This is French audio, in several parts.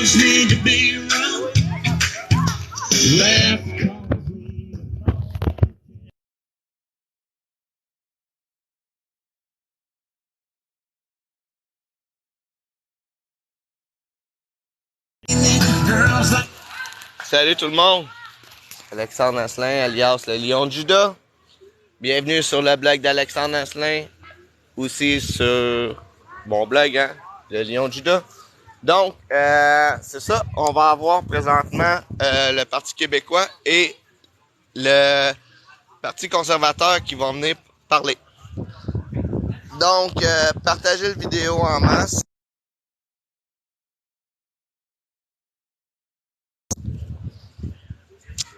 just need to be around. Laugh. Salut tout le monde, Alexandre Asselin alias le Lion de Judas. Bienvenue sur le blog d'Alexandre Asselin, aussi sur mon blog, hein, le Lion de Judas. Donc, c'est ça, on va avoir présentement le Parti québécois et le Parti conservateur qui vont venir parler. Donc, partagez la vidéo en masse.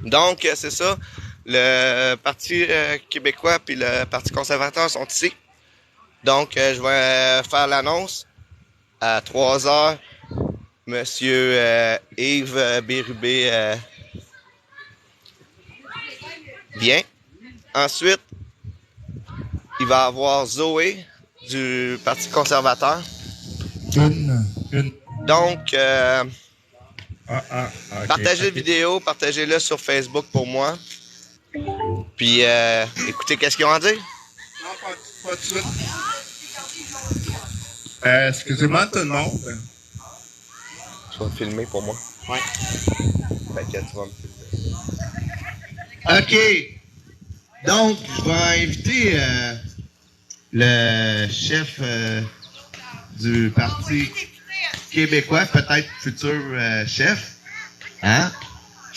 Donc, c'est ça. Le Parti québécois puis le Parti conservateur sont ici. Donc, je vais faire l'annonce. À 3 heures, Monsieur Yves Bérubé vient. Ensuite, il va y avoir Zoé du Parti conservateur. Donc, okay. Partagez la vidéo, partagez-le sur Facebook pour moi. Puis, écoutez qu'est-ce qu'ils ont à dire. Non, pas tout de suite. Excusez-moi tout le monde. Tu vas me filmer pour moi. Ouais. Fait que tu vas me filmer. OK. Donc, je vais inviter le chef du Parti québécois, peut-être futur chef, hein?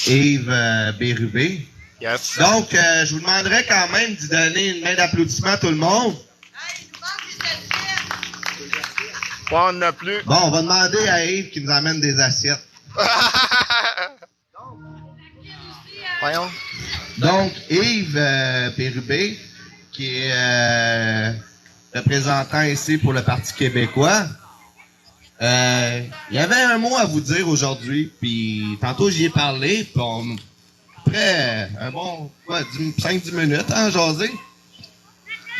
Yves Bérubé. Yes. Donc, je vous demanderais quand même d'y donner une main d'applaudissement à tout le monde. Ouais, on n'a plus. Bon, on va demander à Yves qu'il nous amène des assiettes. Voyons. Donc, Yves Bérubé, qui est représentant ici pour le Parti québécois, il y avait un mot à vous dire aujourd'hui, puis tantôt j'y ai parlé, puis après un bon 5-10 minutes à jaser,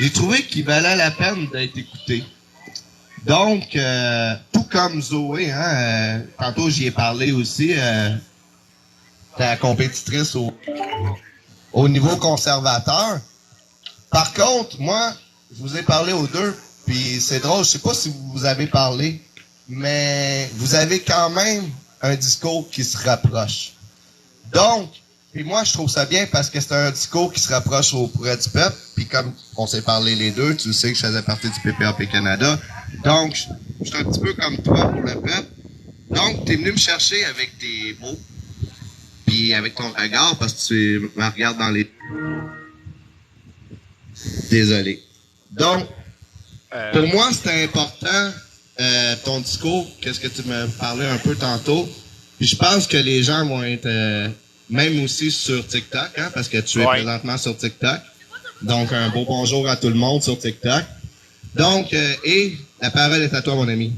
j'ai trouvé qu'il valait la peine d'être écouté. Donc, tout comme Zoé, hein, tantôt j'y ai parlé aussi, la compétitrice au niveau conservateur. Par contre, moi, je vous ai parlé aux deux, puis c'est drôle, je sais pas si vous avez parlé, mais vous avez quand même un discours qui se rapproche. Donc, puis moi, je trouve ça bien parce que c'est un discours qui se rapproche au progrès du peuple, puis comme on s'est parlé les deux, tu sais que je faisais partie du PPAP Canada, donc je suis un petit peu comme toi pour le peuple. Donc, tu es venu me chercher avec tes mots, puis avec ton regard, parce que tu me regardes dans les... Désolé. Donc, pour moi, c'était important, ton discours, qu'est-ce que tu me parlais un peu tantôt. Puis je pense que les gens vont être, même aussi sur TikTok, hein, parce que tu es présentement sur TikTok. Donc, un beau bonjour à tout le monde sur TikTok. Donc, et la parole est à toi, mon ami.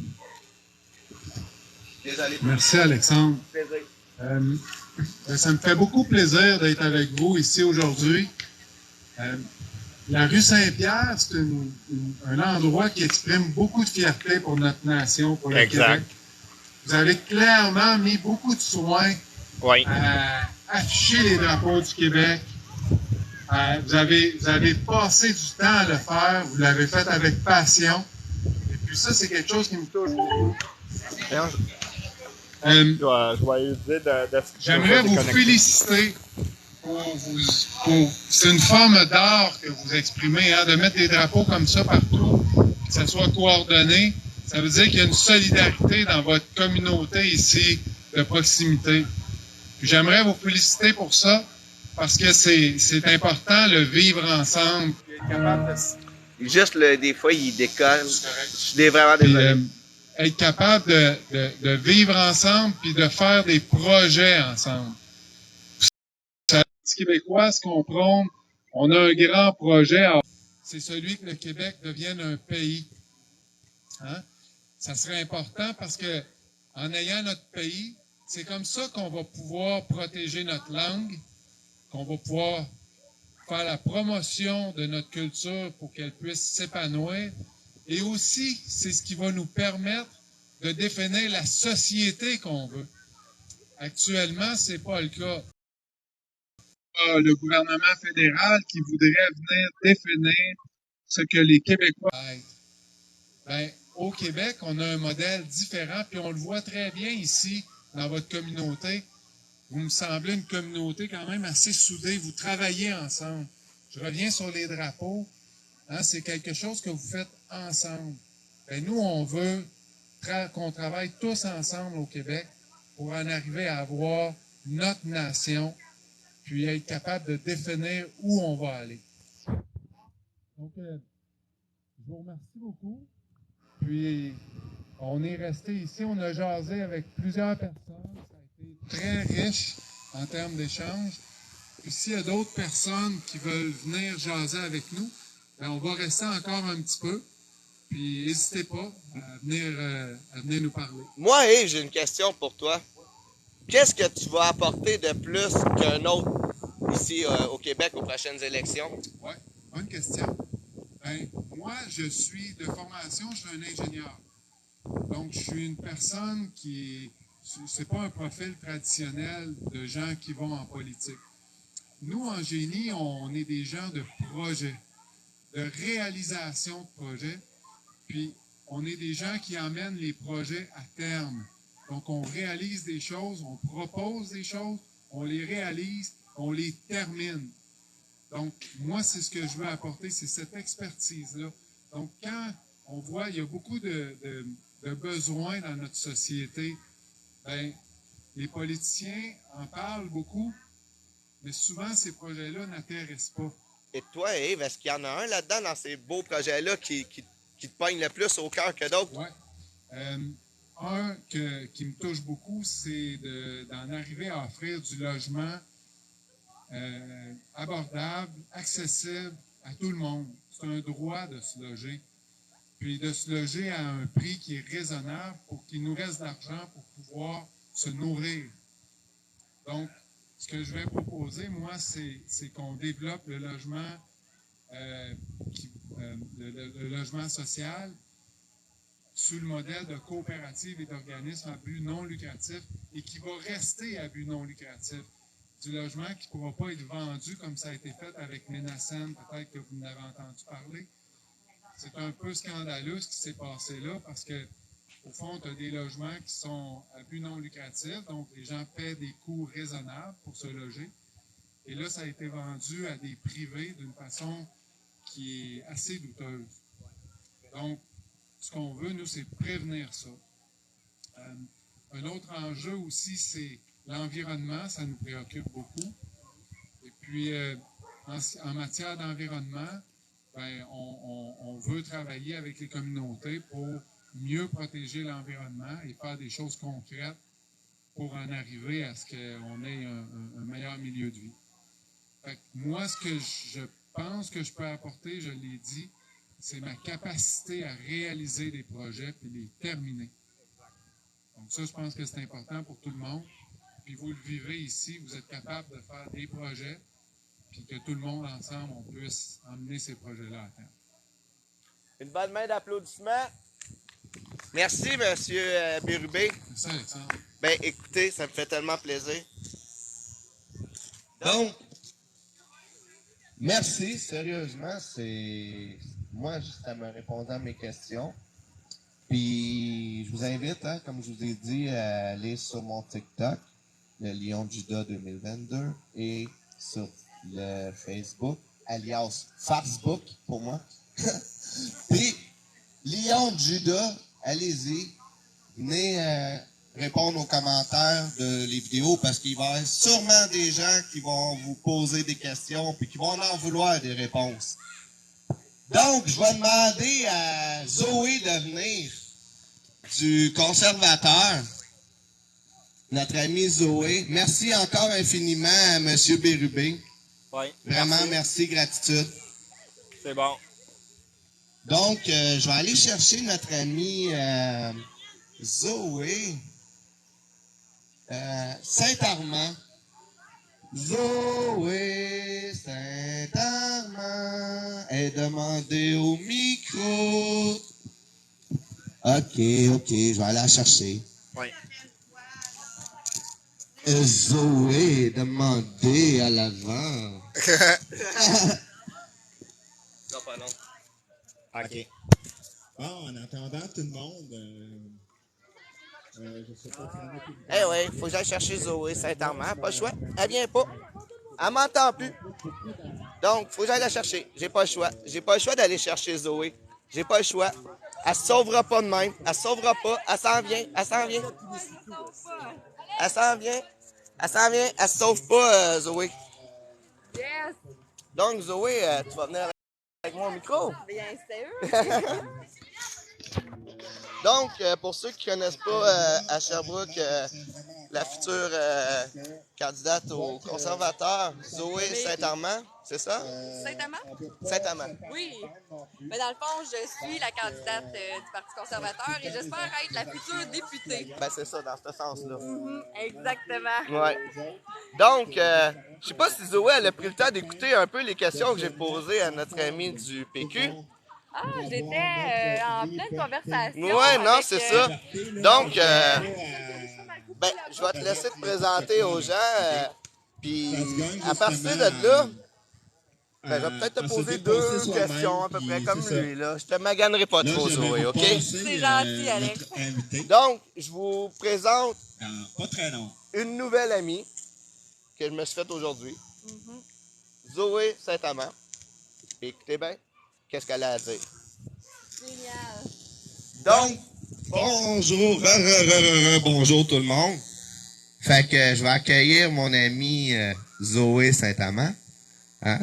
Désolé. Merci, Alexandre. Plaisir. Ça me fait beaucoup plaisir d'être avec vous ici aujourd'hui. La rue Saint-Pierre, c'est un endroit qui exprime beaucoup de fierté pour notre nation, pour le Québec. Vous avez clairement mis beaucoup de soin à afficher les drapeaux du Québec. Vous avez passé du temps à le faire, vous l'avez fait avec passion. Et puis ça, c'est quelque chose qui me touche beaucoup. J'aimerais vous féliciter c'est une forme d'art que vous exprimez, hein, de mettre des drapeaux comme ça partout, que ça soit coordonné. Ça veut dire qu'il y a une solidarité dans votre communauté ici de proximité. J'aimerais vous féliciter pour ça, parce que c'est important, le vivre ensemble. Être capable de... Juste, des fois, il décolle. Je suis vraiment désolé. Être capable de vivre ensemble puis de faire des projets ensemble. Les Québécois se comprennent, on a un grand projet, c'est celui que le Québec devienne un pays. Hein? Ça serait important parce que en ayant notre pays, c'est comme ça qu'on va pouvoir protéger notre langue, qu'on va pouvoir faire la promotion de notre culture pour qu'elle puisse s'épanouir. Et aussi, c'est ce qui va nous permettre de définir la société qu'on veut. Actuellement, c'est pas le cas. Le gouvernement fédéral qui voudrait venir définir ce que les Québécois être. Ben, au Québec, on a un modèle différent, puis on le voit très bien ici, dans votre communauté. Vous me semblez une communauté quand même assez soudée. Vous travaillez ensemble. Je reviens sur les drapeaux. Hein, c'est quelque chose que vous faites ensemble. Ben, nous, on veut qu'on travaille tous ensemble au Québec pour en arriver à avoir notre nation, puis être capable de définir où on va aller. Donc, je vous remercie beaucoup. Puis, on est resté ici, on a jasé avec plusieurs personnes. Ça a été très riche en termes d'échanges. Puis, s'il y a d'autres personnes qui veulent venir jaser avec nous, bien, on va rester encore un petit peu. Puis, n'hésitez pas à venir nous parler. Moi, Yves, j'ai une question pour toi. Qu'est-ce que tu vas apporter de plus qu'un autre ici au Québec aux prochaines élections? Oui, bonne question. Ben, moi, je suis de formation, je suis un ingénieur. Donc, je suis une personne qui c'est pas un profil traditionnel de gens qui vont en politique. Nous, en génie, on est des gens de projet, de réalisation de projets, puis on est des gens qui emmènent les projets à terme. Donc, on réalise des choses, on propose des choses, on les réalise, on les termine. Donc, moi, c'est ce que je veux apporter, c'est cette expertise-là. Donc, quand on voit, il y a beaucoup de besoins dans notre société, bien, les politiciens en parlent beaucoup, mais souvent, ces projets-là n'intéressent pas. Et toi, Yves, est-ce qu'il y en a un là-dedans, dans ces beaux projets-là, qui te pogne le plus au cœur que d'autres? Oui. Un qui me touche beaucoup, c'est d'en arriver à offrir du logement abordable, accessible à tout le monde. C'est un droit de se loger. Puis de se loger à un prix qui est raisonnable pour qu'il nous reste de l'argent pour pouvoir se nourrir. Donc, ce que je vais proposer, moi, c'est qu'on développe le logement, le logement social sous le modèle de coopératives et d'organismes à but non lucratif et qui va rester à but non lucratif. Du logement qui ne pourra pas être vendu comme ça a été fait avec Ménacène, peut-être que vous en avez entendu parler. C'est un peu scandaleux ce qui s'est passé là parce que, au fond, tu as des logements qui sont à but non lucratif, donc les gens paient des coûts raisonnables pour se loger. Et là, ça a été vendu à des privés d'une façon qui est assez douteuse. Donc, ce qu'on veut, nous, c'est prévenir ça. Un autre enjeu aussi, c'est l'environnement, ça nous préoccupe beaucoup. Et puis, en matière d'environnement, ben, on veut travailler avec les communautés pour mieux protéger l'environnement et faire des choses concrètes pour en arriver à ce qu'on ait un meilleur milieu de vie. Fait que moi, ce que je pense que je peux apporter, je l'ai dit, c'est ma capacité à réaliser des projets et les terminer. Donc ça, je pense que c'est important pour tout le monde. Puis vous le vivez ici, vous êtes capable de faire des projets, puis que tout le monde ensemble, on puisse emmener ces projets-là à terme. Une bonne main d'applaudissement. Merci, M. Bérubé. Merci, Alexandre. Ben, écoutez, ça me fait tellement plaisir. Donc, merci, sérieusement, moi, ça me répondant à mes questions. Puis, je vous invite, hein, comme je vous ai dit, à aller sur mon TikTok, le Lion de Judas 2022, et sur le Facebook, alias Facebook, pour moi. Puis, Lion de Judas, allez-y, venez répondre aux commentaires de les vidéos, parce qu'il va y avoir sûrement des gens qui vont vous poser des questions, puis qui vont en vouloir des réponses. Donc, je vais demander à Zoé de venir du conservateur, notre ami Zoé. Merci encore infiniment à M. Bérubé. Oui. Vraiment, merci, gratitude. C'est bon. Donc, je vais aller chercher notre ami Zoé Saint-Armand. Zoé Saint-Armand est demandé au micro. OK, je vais aller la chercher. Oui. Zoé, demandez à l'avant. Non, pas long. OK. Bon, en attendant tout le monde, je sais pas s'il y en a qui... Eh oui, faut que j'aille chercher Zoé Saint-Armand. Pas le choix. Elle vient pas. Elle m'entend plus. Donc, faut que j'aille la chercher. J'ai pas le choix. J'ai pas le choix d'aller chercher Zoé. J'ai pas le choix. Elle se sauvera pas de même. Elle se sauvera pas. Elle s'en vient. Elle s'en vient. Elle s'en vient. Elle s'en vient. Elle se sauve pas, Zoé. Yes! Donc, Zoé, tu vas venir avec moi au micro. Bien sûr! Donc, pour ceux qui ne connaissent pas à Sherbrooke, la future candidate au conservateur, Zoé Saint-Armand, c'est ça? Saint-Amand? Saint-Amand. Oui. Mais dans le fond, je suis la candidate du Parti conservateur et j'espère être la future députée. Ben, c'est ça, dans ce sens-là. Exactement. Ouais. Donc, je sais pas si Zoé, elle a pris le temps d'écouter un peu les questions que j'ai posées à notre ami du PQ. Ah, j'étais en pleine conversation. Ouais, non, avec, c'est ça. Donc, ben, je vais te laisser te présenter aux gens. Puis, à partir de là, ben, je vais peut-être te poser deux questions à peu près comme lui. Là. Je te maganerai pas trop, Zoé, OK? C'est gentil, Alex. Donc, je vous présente Pas très long. une nouvelle amie que je me suis faite aujourd'hui. Zoé Saint-Amand. Puis, écoutez bien, qu'est-ce qu'elle a à dire. Génial. Donc, Bonjour, bonjour tout le monde. Fait que je vais accueillir mon amie Zoé Saint-Amand, hein,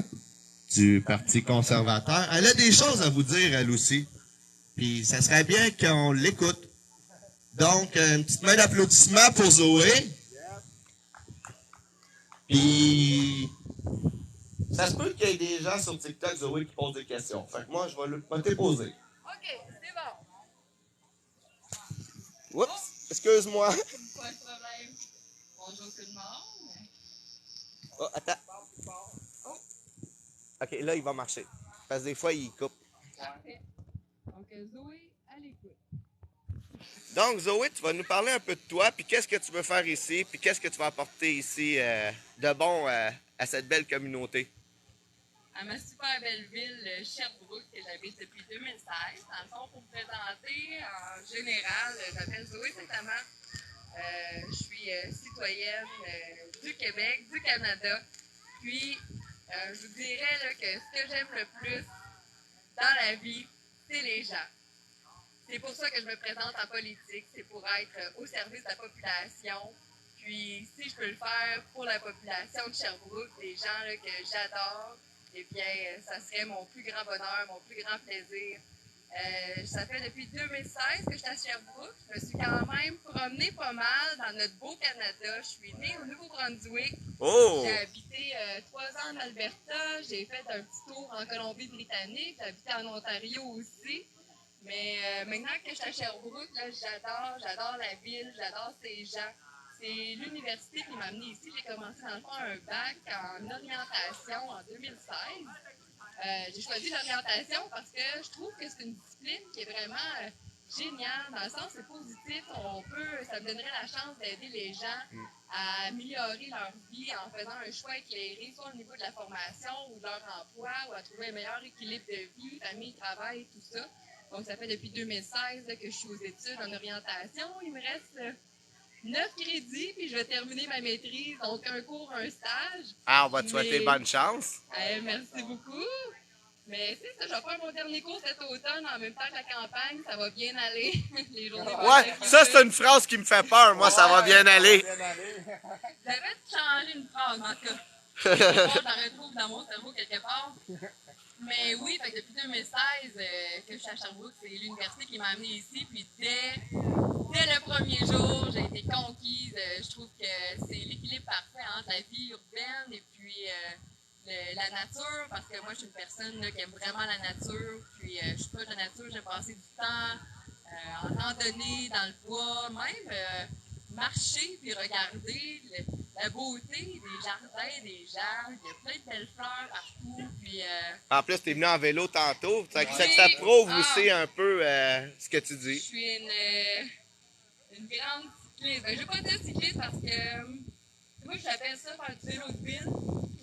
du Parti conservateur. Elle a des choses à vous dire, elle aussi. Puis ça serait bien qu'on l'écoute. Donc, une petite main d'applaudissement pour Zoé. Puis, ça se peut qu'il y ait des gens sur TikTok, Zoé, qui posent des questions. Fait que moi, je vais te les poser. OK, c'est bon. Oups, excuse-moi. Pas de problème. Bonjour tout le monde. Oh, attends. OK, là, il va marcher. Parce que des fois, il coupe. Parfait. Donc, Zoé, à l'écoute. Donc, Zoé, tu vas nous parler un peu de toi, puis qu'est-ce que tu veux faire ici, puis qu'est-ce que tu vas apporter ici de bon à cette belle communauté. À ma super belle ville, Sherbrooke, que j'habite depuis 2016. Dans le fond, pour me présenter, en général, je m'appelle Zoé Saint-Amand. Je suis citoyenne du Québec, du Canada. Puis, je vous dirais là, que ce que j'aime le plus dans la vie, c'est les gens. C'est pour ça que je me présente en politique, c'est pour être au service de la population. Puis, si je peux le faire pour la population de Sherbrooke, des gens là, que j'adore, eh bien, ça serait mon plus grand bonheur, mon plus grand plaisir. Ça fait depuis 2016 que je suis à Sherbrooke. Je me suis quand même promenée pas mal dans notre beau Canada. Je suis née au Nouveau-Brunswick. Oh! J'ai habité 3 ans en Alberta. J'ai fait un petit tour en Colombie-Britannique. J'ai habité en Ontario aussi. Mais maintenant que je suis à Sherbrooke, là, j'adore la ville, j'adore ces gens. C'est l'université qui m'a amenée ici. J'ai commencé dans le fond un bac en orientation en 2016. J'ai choisi l'orientation parce que je trouve que c'est une discipline qui est vraiment géniale. Dans le sens, c'est positif. Ça me donnerait la chance d'aider les gens à améliorer leur vie en faisant un choix éclairé, soit au niveau de la formation ou de leur emploi, ou à trouver un meilleur équilibre de vie, famille, travail, tout ça. Donc, ça fait depuis 2016 là, que je suis aux études en orientation. Il me reste 9 crédits, puis je vais terminer ma maîtrise. Donc, un cours, un stage. Ah, on va te souhaiter bonne chance. Merci beaucoup. Mais c'est ça, je vais faire mon dernier cours cet automne en même temps que la campagne. Ça va bien aller. Les journées vont Ouais, être ça, c'est occupées. une phrase qui me fait peur. Moi, ça va bien aller. J'avais changé une phrase, en tout cas. Je la retrouve dans mon cerveau quelque part. Mais oui, fait que depuis 2016 que je suis à Sherbrooke, c'est l'université qui m'a amenée ici. Puis dès le premier jour, j'ai été conquise. Je trouve que c'est l'équilibre parfait entre la vie urbaine et puis la nature. Parce que moi, je suis une personne là, qui aime vraiment la nature. Puis je suis proche de la nature, j'aime passer du temps en randonnée, dans le bois, même marcher puis regarder la beauté des jardins, des gens. Il y a plein de belles fleurs partout. Puis, En plus, t'es venu en vélo tantôt. Ça Oui. prouve Ah. aussi un peu ce que tu je dis. suis une grande cycliste. Ben, je ne vais pas dire cycliste parce que moi, j'appelle ça faire du vélo de ville.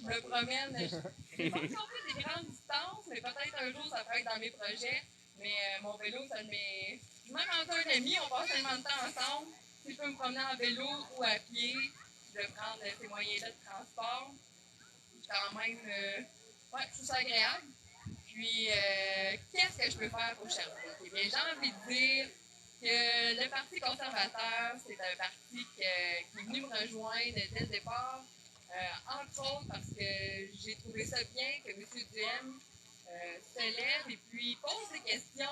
Je me promène. Je pas si on fait des grandes distances, mais peut-être un jour, ça pourrait être dans mes projets. Mais mon vélo, ça me met. Même entre un ami, on passe tellement de temps ensemble. Si je peux me promener en vélo ou à pied, je vais prendre ces moyens-là de transport. Quand même, ouais, je trouve ça agréable. Puis, qu'est-ce que je peux faire pour Sherbrooke? Eh bien, j'ai envie de dire que le Parti conservateur, c'est un parti qui est venu me rejoindre dès le départ, entre autres parce que j'ai trouvé ça bien que M. Duhem se lève et puis pose des questions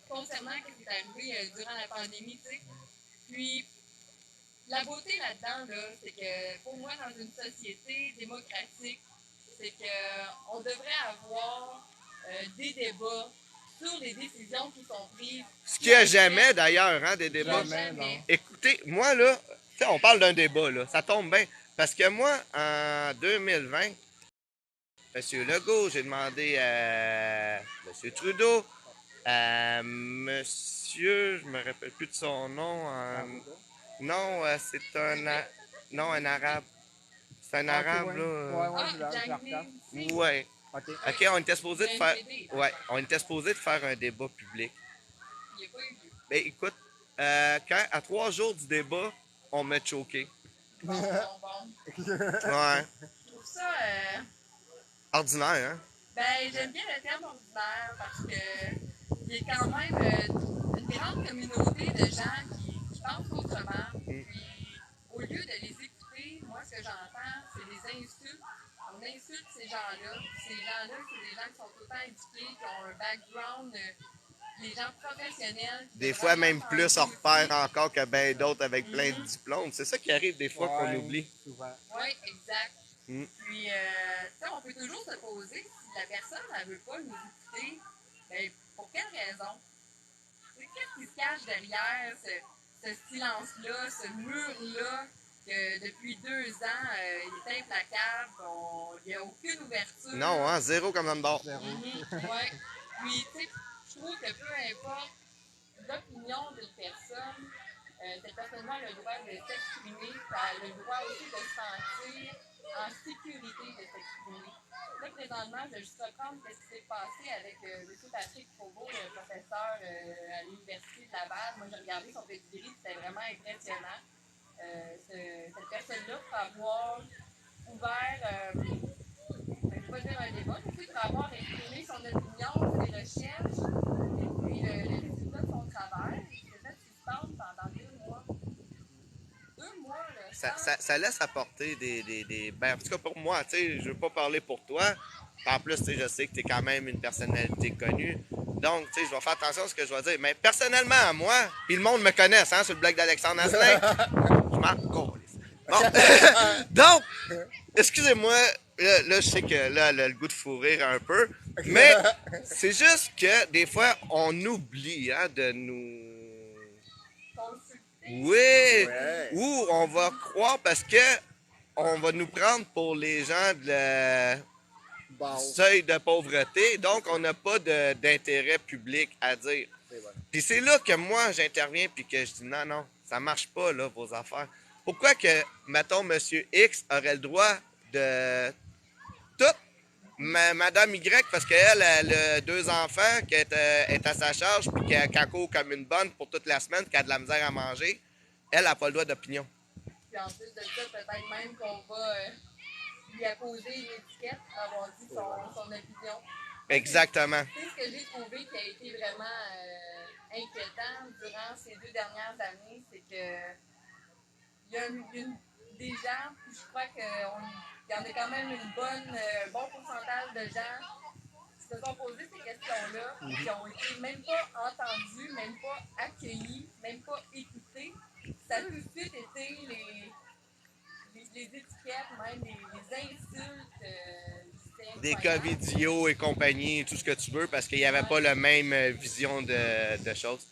concernant ce qui est arrivé durant la pandémie, tu sais. Puis, la beauté là-dedans, là, c'est que pour moi, dans une société démocratique, c'est qu'on devrait avoir des débats sur les décisions qui sont prises. Ce qu'il n'y a jamais d'ailleurs, hein, des débats. Jamais. Écoutez, moi là, tu sais, on parle d'un débat, là, ça tombe bien. Parce que moi, en 2020, M. Legault, j'ai demandé à M. Trudeau, à M. Je me rappelle plus de son nom. Non, c'est un arabe. C'est un arabe, là. Ouais. OK, on était supposé de faire. Ouais, on était supposé de faire un débat public. Il n'y a pas eu lieu. Ben écoute, à 3 jours du débat, on m'a choqué. Bon. Ouais. Je trouve ça. Ordinaire, hein? Ben, j'aime bien le terme ordinaire parce que il y a quand même une grande communauté de gens qui pensent autrement. Puis, au lieu de les écouter, moi, ce que j'entends, c'est des insultes. On insulte ces gens-là. Ces gens-là, c'est des gens qui sont autant éduqués, qui ont un background, des gens professionnels. Des fois, même plus hors pair encore que bien d'autres avec plein de diplômes. C'est ça qui arrive des fois qu'on oublie. Oui, exact. Mm. Puis, tu sais, on peut toujours se poser si la personne ne veut pas nous écouter, ben, pour quelle raison? Qu'est-ce qui se cache derrière ce silence-là, ce mur-là, que depuis 2 ans, il est implacable, il n'y a aucune ouverture. Non, hein? Zéro comme dans le bord. Ouais. Puis, tu sais, je trouve que peu importe l'opinion d'une personne, cette personne-là a le droit de s'exprimer, elle a le droit aussi de se sentir en sécurité de s'exprimer. Là, présentement, je vais juste reprendre ce qui s'est passé avec M. Patrick Provost, le professeur à l'Université de Laval. Moi, j'ai regardé son pedigree, c'était vraiment impressionnant. Cette personne-là, pour avoir ouvert, je ne vais pas dire un débat, mais pour avoir exprimé son opinion, ses recherches, et puis le résultat de son travail, c'est fait suspendre pendant 2 mois. 2 mois, là. Ça laisse apporter des. Ben, en tout cas, pour moi, tu sais, je veux pas parler pour toi. En plus, tu sais, je sais que tu es quand même une personnalité connue. Donc, tu sais, je vais faire attention à ce que je vais dire. Mais personnellement, moi, puis le monde me connaisse, hein, sur le blog d'Alexandre Asselin, je m'en calisse. Bon. Donc, excusez-moi, là, je sais que là, elle a le goût de fourrir un peu. Mais c'est juste que des fois, on oublie, hein, de nous. Oui, ou on va croire parce que on va nous prendre pour les gens de seuil de pauvreté, donc on n'a pas d'intérêt public à dire. Puis c'est là que moi j'interviens puis que je dis non, ça marche pas là vos affaires. Pourquoi que, mettons, Monsieur X aurait le droit de tout, Madame Y, parce qu'elle a 2 enfants, qui est à sa charge, puis qu'elle court comme une bonne pour toute la semaine, qui a de la misère à manger, elle n'a pas le droit d'opinion. Puis en plus de ça, peut-être même qu'on va lui apposer une étiquette pour avoir dit son opinion. Exactement. Tu sais, ce que j'ai trouvé qui a été vraiment inquiétant durant ces 2 dernières années, c'est que il y a des gens, puis je crois qu'il y en a quand même un bon pourcentage de gens qui se sont posés ces questions-là, qui ont été même pas entendus, même pas accueillis, même pas écoutés. Ça a tout de suite été les étiquettes, même les insultes. Des covidios et compagnie, tout ce que tu veux, parce qu'il n'y avait pas la même vision de choses.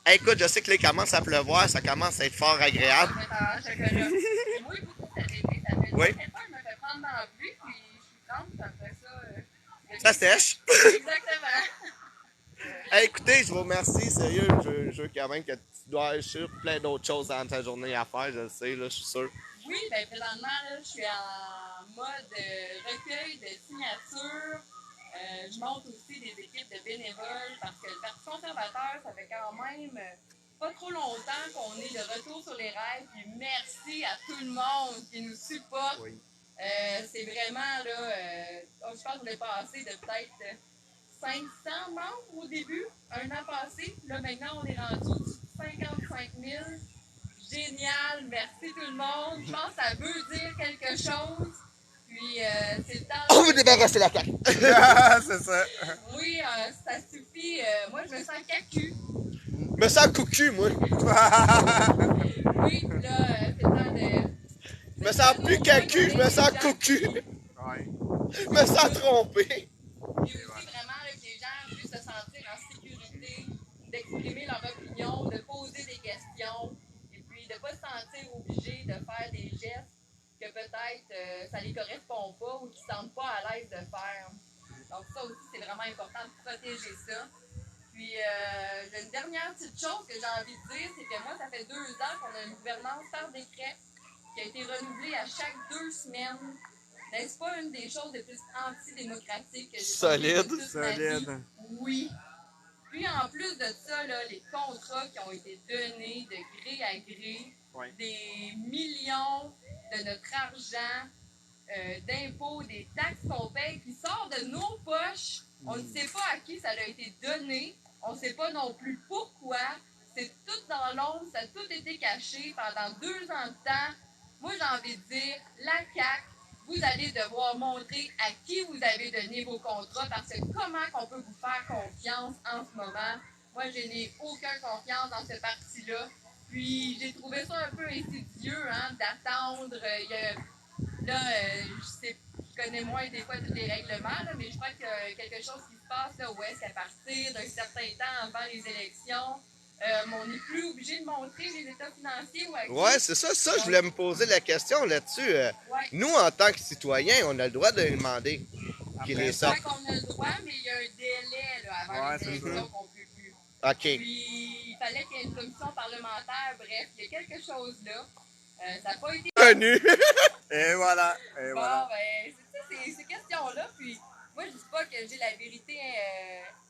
Hey, écoute, je sais que là, il commence à pleuvoir, ça commence à être fort agréable. Je vais être en chocolat. Et moi, beaucoup cet été, ça fait Oui. longtemps que je me fais prendre dans la pluie, puis je suis trempe, ça fait ça. Ça sèche. Exactement. Hey, écoutez, je vous remercie, sérieux. Je veux quand même que tu dois être sûr plein d'autres choses dans ta journée à faire, je le sais, là, je suis sûr. Oui, ben présentement, là, je suis en mode recueil de signatures. Je monte aussi des équipes de bénévoles parce que le Parti conservateur, ça fait quand même pas trop longtemps qu'on est de retour sur les rails. Puis merci à tout le monde qui nous supporte. Oui. C'est vraiment, là, je pense qu'on est passé de peut-être 500 membres au début, un an passé. Là, maintenant, on est rendu au-dessus de 55 000. Génial, merci tout le monde. Je pense que ça veut dire quelque chose. Puis, c'est le temps. On veut débarrasser la carte. C'est ça. Oui, ça suffit. Moi, je me sens cacu. Me sens coucu, moi. Oui, là, c'est le temps de. Je me sens plus cacu, je me sens cocu. Ouais. Je me sens trompé. Puis aussi, vraiment, là, que les gens puissent se sentir en sécurité, d'exprimer leur opinion, de poser des questions, et puis de ne pas se sentir obligé de faire des gestes que peut-être ça ne les correspond pas ou qu'ils ne se sentent pas à l'aise de faire. Donc ça aussi, c'est vraiment important de protéger ça. Puis, j'ai une dernière petite chose que j'ai envie de dire, c'est que moi, ça fait 2 ans qu'on a une gouvernance par décret qui a été renouvelée à chaque 2 semaines. N'est-ce pas une des choses les plus antidémocratiques que j'ai Solide. connues de toute ma vie? Solide. Oui. Puis en plus de ça, là, les contrats qui ont été donnés de gré à gré, Oui. des millions de notre argent, d'impôts, des taxes qu'on paye, qui sortent de nos poches. On ne sait pas à qui ça a été donné. On ne sait pas non plus pourquoi. C'est tout dans l'ombre, ça a tout été caché pendant 2 ans de temps. Moi, j'ai envie de dire, la CAQ, vous allez devoir montrer à qui vous avez donné vos contrats parce que comment qu'on peut vous faire confiance en ce moment? Moi, je n'ai aucune confiance dans ce parti-là. Puis, j'ai trouvé ça un peu insidieux, hein, d'attendre. Je connais moins des fois tous les règlements, là, mais je crois qu'il y a quelque chose qui se passe là, où est-ce qu'à partir d'un certain temps avant les élections, on n'est plus obligé de montrer les états financiers ou à qui. Ouais, c'est ça, je voulais me poser la question là-dessus. Ouais. Nous, en tant que citoyens, on a le droit de demander qu'ils les Je sortent. crois qu'on a le droit, mais il y a un délai là, avant Ouais, les c'est élections ça. qu'on ne peut plus. OK. Puis, il fallait qu'il y ait une commission parlementaire. Bref, il y a quelque chose là. Ça n'a pas été Connu. Et voilà. Et bon, voilà. ben, c'est ça, ces questions-là. Puis, moi, je dis pas que j'ai la vérité.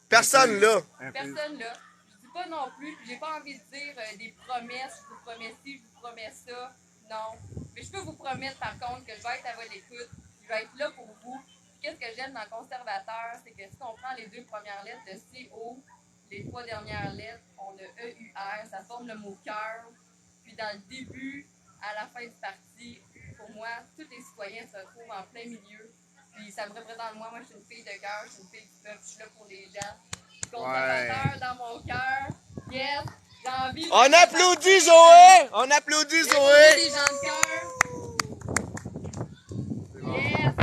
Personne là. Un peu. Personne là. Je dis pas non plus. Puis, j'ai pas envie de dire des promesses. Je vous promets ci, je vous promets ça. Non. Mais je peux vous promettre, par contre, que je vais être à votre écoute. Je vais être là pour vous. Qu'est-ce que j'aime dans le conservateur, c'est que si on prend les 2 premières lettres de CO, les 3 dernières lettres, on a EUR, ça forme le mot cœur. Puis dans le début, à la fin du parti, pour moi, tous les citoyens se retrouvent en plein milieu. Puis ça me représente moi. Moi, je suis une fille de cœur, je suis une fille du peuple, je suis là pour les gens. Je suis conservateur dans mon cœur. Yes, j'ai envie de... On applaudit Zoé! On applaudit Des Zoé! gens de cœur. Yes.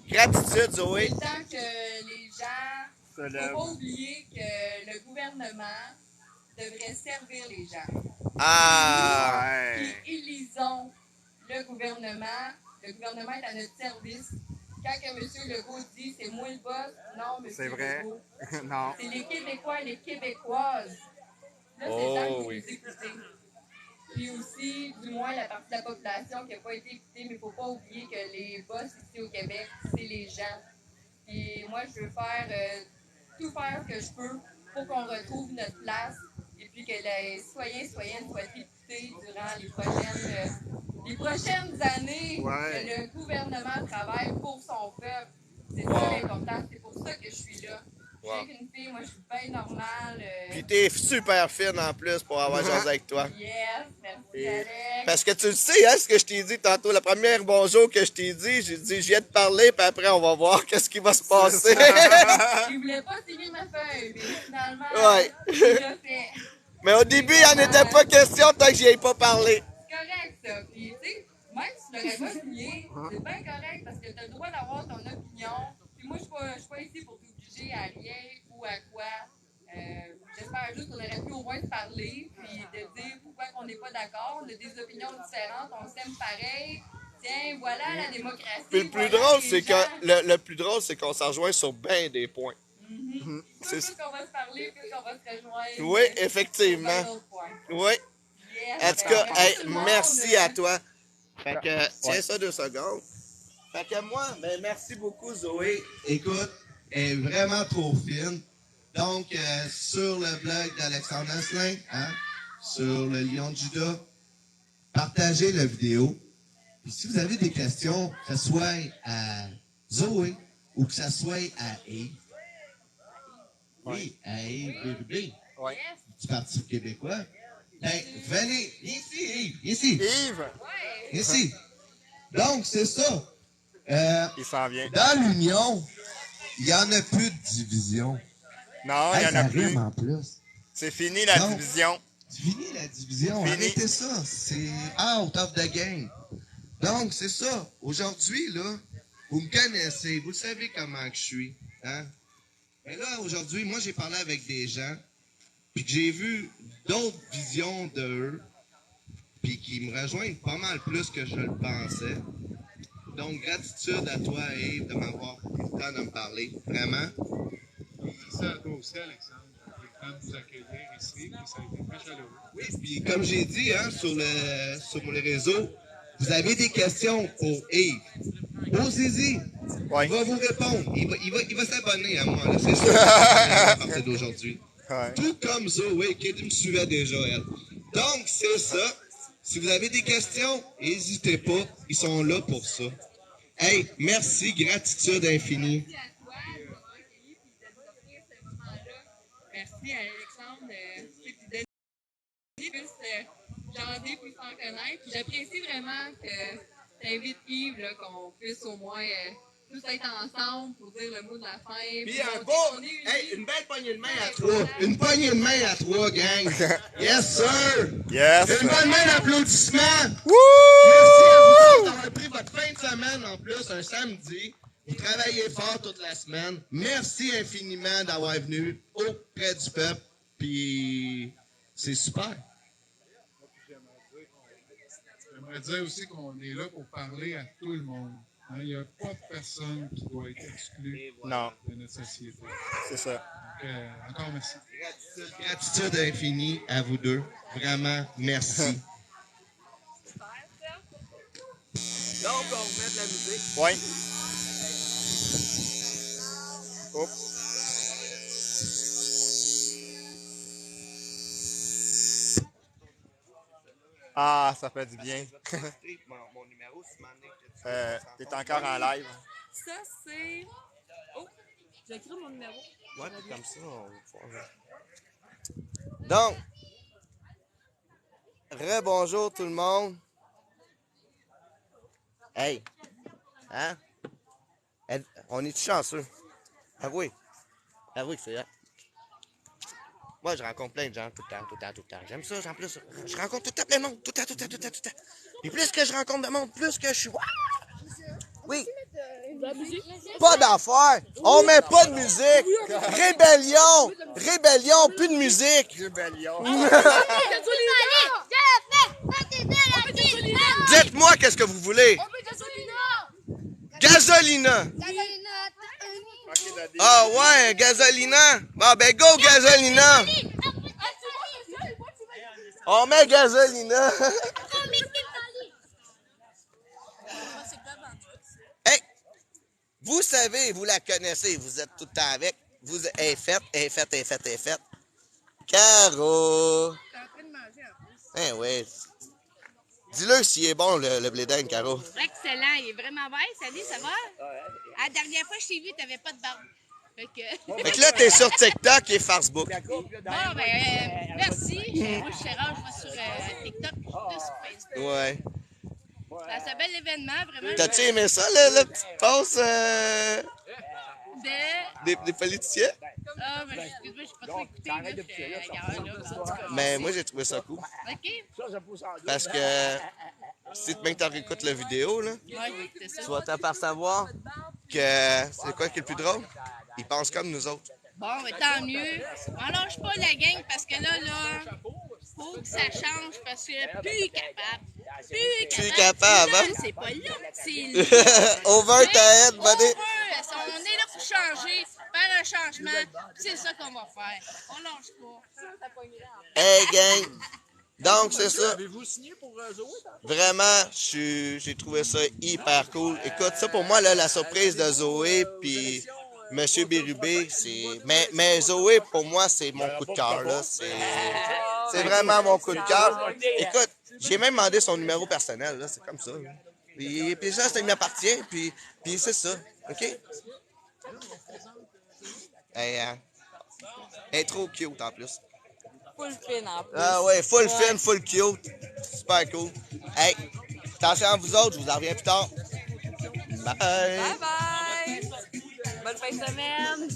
Gratitude Zoé. C'est le temps que les gens... Se Il ne lève. faut pas oublier que le gouvernement devrait servir les gens. Ah! Ouais. Puis élisons le gouvernement. Le gouvernement est à notre service. Quand que M. Legault dit « c'est moi le boss », non, M. C'est vrai. Legault. Non. C'est les Québécois et les Québécoises. Là, c'est Oh, le temps que oui. vous écoutez. Puis aussi, du moins, la partie de la population qui n'a pas été écoutée, mais il ne faut pas oublier que les boss ici au Québec, c'est les gens. Puis moi, je veux tout faire ce que je peux pour qu'on retrouve notre place et puis que les citoyens et citoyennes soient écoutés durant les prochaines années, Ouais. que le gouvernement travaille pour son peuple. C'est ça Wow. l'important, c'est pour ça que je suis là. Je Wow. suis qu'une fille, moi je suis bien normale. Puis t'es super fine en plus pour avoir jasé avec toi. Yes, merci Et- Alex. Parce que tu le sais, hein, ce que je t'ai dit tantôt, la première bonjour que je t'ai dit, j'ai dit, je viens de parler, puis après, on va voir qu'est-ce qui va se passer. Il voulait pas signer ma feuille, mais finalement, Ouais. il l'a fait. Mais au début, il n'en était pas question tant que j'y ai pas parlé. C'est correct, ça. Puis, tu sais, même si tu l'aurais pas signé, c'est bien correct parce que tu as le droit d'avoir ton opinion. Puis moi, je suis pas ici pour t'obliger à rien ou à quoi. J'espère juste qu'on aurait pu au moins se parler, puis de dire pourquoi on n'est pas d'accord. On a des opinions différentes, on s'aime pareil. Tiens, voilà la démocratie. Puis le plus voilà drôle, les c'est gens. que le plus drôle, c'est qu'on s'en rejoint sur bien des points. Plus qu'on va se parler, plus qu'on va se rejoindre. Oui, sur effectivement. bien d'autres points. Oui. Yes, En tout cas, ben, hey, tout le monde, merci à toi. Fait que, tiens ça 2 secondes. Fait que moi, ben merci beaucoup, Zoé. Écoute, elle est vraiment trop fine. Donc, sur le blog d'Alexandre Asselin, hein, sur le Lion de Judas, partagez la vidéo. Puis si vous avez des questions, que ce soit à Zoé ou que ce soit à Yves. Oui, à Yves Bérubé, Ouais. du Parti québécois. Ben, venez, viens ici, Yves, viens ici, Yves, Ouais. viens ici. Donc, c'est ça. il s'en vient. Dans l'Union, il n'y en a plus de division. Non, il Hey, n'y en ça a plus. rime en plus. C'est fini la Non. division. C'est fini la division. Fini. Arrêtez ça. C'est out of the game. Donc, c'est ça. Aujourd'hui, là, vous me connaissez. Vous savez comment que je suis. Hein? Mais là, aujourd'hui, moi, j'ai parlé avec des gens, puis que j'ai vu d'autres visions d'eux, puis qui me rejoignent pas mal plus que je le pensais. Donc, gratitude à toi, Yves, de m'avoir pris le temps de me parler. Vraiment. Merci à toi aussi, Alexandre, pour le temps de nous accueillir ici, puis ça a été très chaleureux. Oui, puis comme j'ai dit hein, sur les réseaux, vous avez des questions pour Yves. Posez-y. Ouais. Il va vous répondre. Il va s'abonner à moi, là, c'est sûr. À partir d'aujourd'hui. Ouais. Tout comme Zoé, qui me suivait déjà, elle. Donc, c'est ça. Si vous avez des questions, n'hésitez pas. Ils sont là pour ça. Hey, merci, gratitude infinie. Merci à toi de m'avoir accueilli et de nous offrir ce moment-là. Merci à Alexandre puis de donner plus jaser puis s'en connaître. Puis j'apprécie vraiment que tu invites Yves, là, qu'on puisse au moins tous être ensemble pour dire le mot de la fin. Puis montrer un qu'on beau, est unis. hey, une belle poignée de main à trois. Une poignée de main à trois, gang. Yes, sir. Yes. Une bonne main d'applaudissement. Wouh! Merci à vous autres d'avoir pris votre fin de semaine en plus, un samedi. Vous travaillez fort toute la semaine. Merci infiniment d'avoir venu auprès du peuple. Puis c'est super. J'aimerais dire aussi qu'on est là pour parler à tout le monde. Hein, il n'y a pas de personne qui doit être exclue Non, de notre société. c'est ça. Donc, encore merci. Gratitude infinie à vous deux. Vraiment, merci. Donc, on remet de la musique. Ouais. Oups. Ah, ça fait du bien. Mon numéro, c'est Mané. T'es encore en live. Ça, c'est. Oh, j'écris mon numéro. Ouais, puis comme ça, on va pouvoir... Donc, rebonjour tout le monde. Hey, hein? On est chanceux. Avouez. Avouez que c'est là. Moi, je rencontre plein de gens tout le temps. J'aime ça, en plus. Je rencontre tout le temps plein de monde. Tout le temps. Et plus que je rencontre de monde, plus que je suis... Oui. Pas d'affaires. On met pas de musique. Rébellion, plus de musique. Rébellion. Dites-moi qu'est-ce que vous voulez. Gasolina. Ok, Daddy. Ah ouais, Gasolina. Bon, ben go Gasolina. On met Gasolina. Hey, vous savez, vous la connaissez, vous êtes tout le temps avec. Elle est faite. Caro. T'es en train de manger en plus. Eh ouais. Dis-le s'il est bon, le blé d'Inde, Caro. Excellent, il est vraiment bon. Salut, ça va? La dernière fois que je t'ai vu, t'avais pas de barbe. Fait que... Fait que là, t'es sur TikTok et Facebook. Bon, merci. Moi, je suis rare, je vais sur TikTok, plus sur Facebook. Ouais. C'est un bel événement, vraiment. T'as-tu aimé ça, la petite pause De... des politiciens? Ah, mais excuse-moi, je suis pas trop écouté, là. Ailleurs, là, en tout cas. Mais moi, j'ai trouvé ça cool. OK? Parce que si tu réécoutes la vidéo, là, Ouais, c'est ça. tu vas t'apercevoir que c'est quoi qui est le plus drôle? Ils pensent comme nous autres. Bon, mais tant mieux. On lâche pas la gang parce que là, faut que ça change parce que plus capable. Plus capable, hein? C'est pas là, c'est là. Over ta head, buddy. On est là pour changer, faire un changement. C'est ça qu'on va faire. On lâche pas. Hey, gang! Donc, c'est ça. Avez-vous signé pour Zoé? Vraiment, j'ai trouvé ça hyper cool. Écoute, ça pour moi, là, la surprise de Zoé puis Monsieur Bérubé, c'est... Mais Zoé, pour moi, c'est mon coup de cœur, là. C'est vraiment mon coup de cœur. Écoute, j'ai même demandé son numéro personnel, là. C'est comme ça. Là. Puis ça, il m'appartient, puis c'est ça. OK? Elle est trop cute, en plus. Full fin en plus. Ah ouais, full fin, full cute. Super cool. Hey, attention à vous autres, je vous en reviens plus tard. Bye! Bye bye! Bonne fin de semaine!